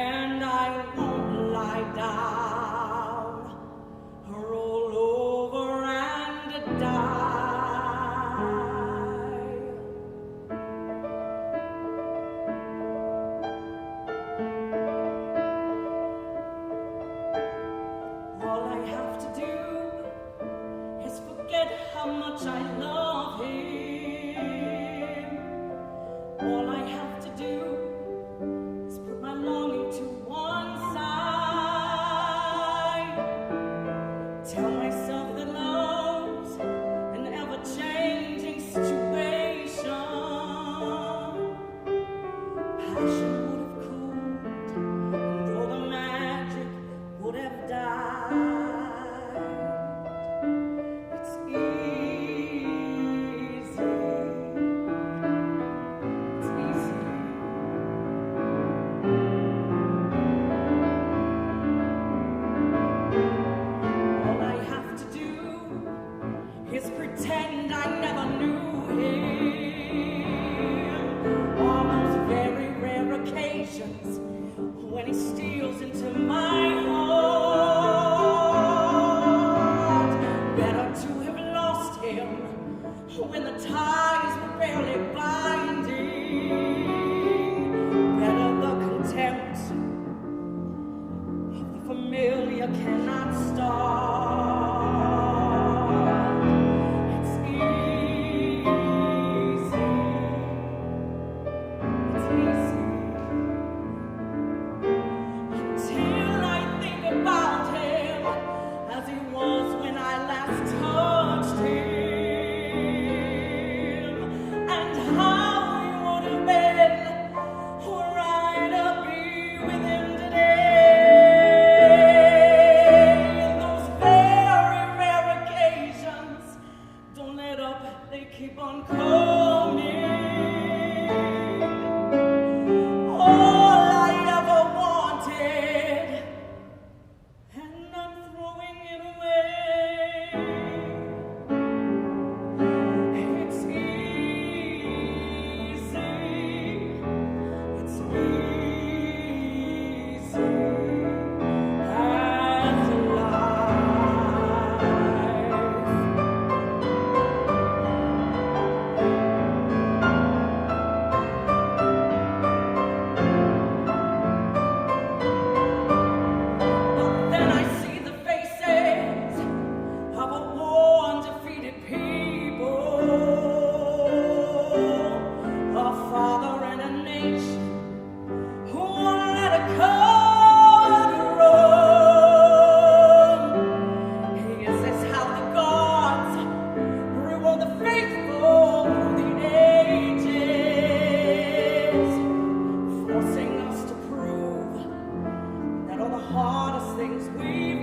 and I won't lie down, roll over and die. All I have to do is forget how much I love him. All I have to do is put my longing to one side. Tell myself that love's an ever-changing situation. Passion would have cooled, and all the magic would have died. It's easy. It's easy. All I have to do is pretend I never knew him. On those very rare occasions when he steals into my heart. Better to have lost him when the ties were barely binding. Better the contempt of the familiar cannot start. It's easy. It's easy. Until I think about him as he was when I last touched him, and how he would have been were I to be with him today. Those very rare occasions, don't let up, they keep on coming. All I ever wanted, and I'm throwing it away. It's easy. It's easy as life. But then I see the faces of a worn, defeated people, a father and a nation who won't let a code run. Is this how the gods reward the faithful through the ages, forcing us to prove that all the hardest things we